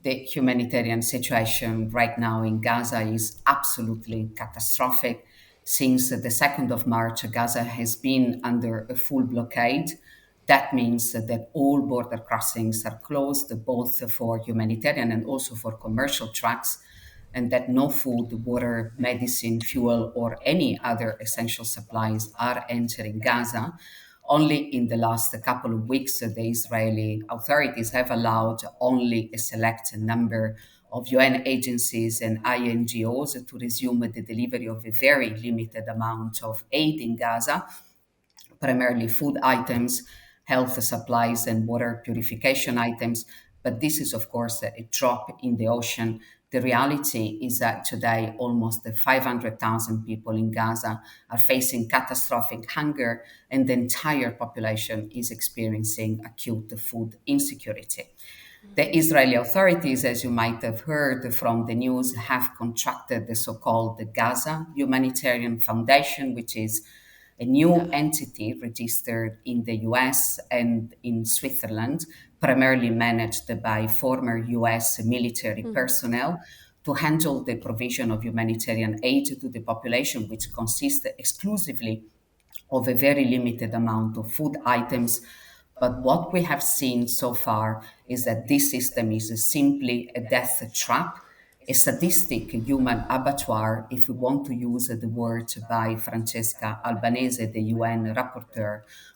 the humanitarian situation right now in Gaza is absolutely catastrophic. Since the 2nd of March, Gaza has been under a full blockade. That means that all border crossings are closed, both for humanitarian and also for commercial trucks, and that no food, water, medicine, fuel, or any other essential supplies are entering Gaza. Only in the last couple of weeks, the Israeli authorities have allowed only a select number of UN agencies and INGOs to resume the delivery of a very limited amount of aid in Gaza, primarily food items, health supplies, and water purification items. But this is, of course, a drop in the ocean. The reality is that today almost 500,000 people in Gaza are facing catastrophic hunger, and the entire population is experiencing acute food insecurity. The Israeli authorities, as you might have heard from the news, have contracted the so called Gaza Humanitarian Foundation, which is a new Yeah. entity registered in the US and in Switzerland, primarily managed by former US military personnel, to handle the provision of humanitarian aid to the population, which consists exclusively of a very limited amount of food items. But what we have seen so far is that this system is simply a death trap, a sadistic human abattoir, if we want to use the word by Francesca Albanese, the UN rapporteur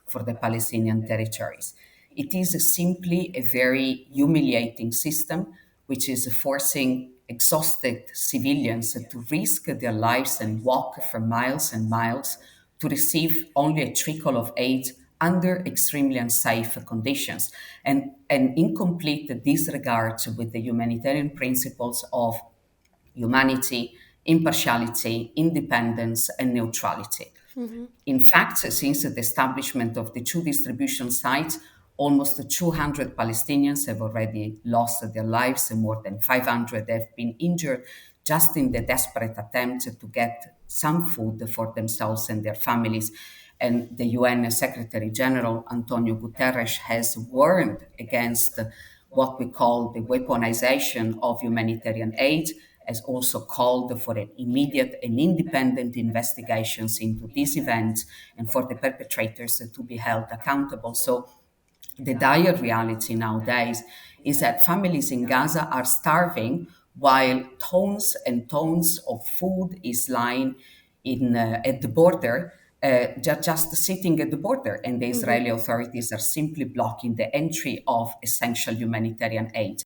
for the Palestinian territories. It is simply a very humiliating system which is forcing exhausted civilians to risk their lives and walk for miles and miles to receive only a trickle of aid under extremely unsafe conditions and in complete disregard with the humanitarian principles of humanity, impartiality, independence, and neutrality. In fact, since the establishment of the two distribution sites, almost 200 Palestinians have already lost their lives and more than 500 have been injured just in the desperate attempt to get some food for themselves and their families. And the UN Secretary General Antonio Guterres has warned against what we call the weaponization of humanitarian aid, has also called for an immediate and independent investigations into this event and for the perpetrators to be held accountable. So the dire reality nowadays is that families in Gaza are starving while tons and tons of food is lying at the border, just sitting at the border, and the Israeli authorities are simply blocking the entry of essential humanitarian aid.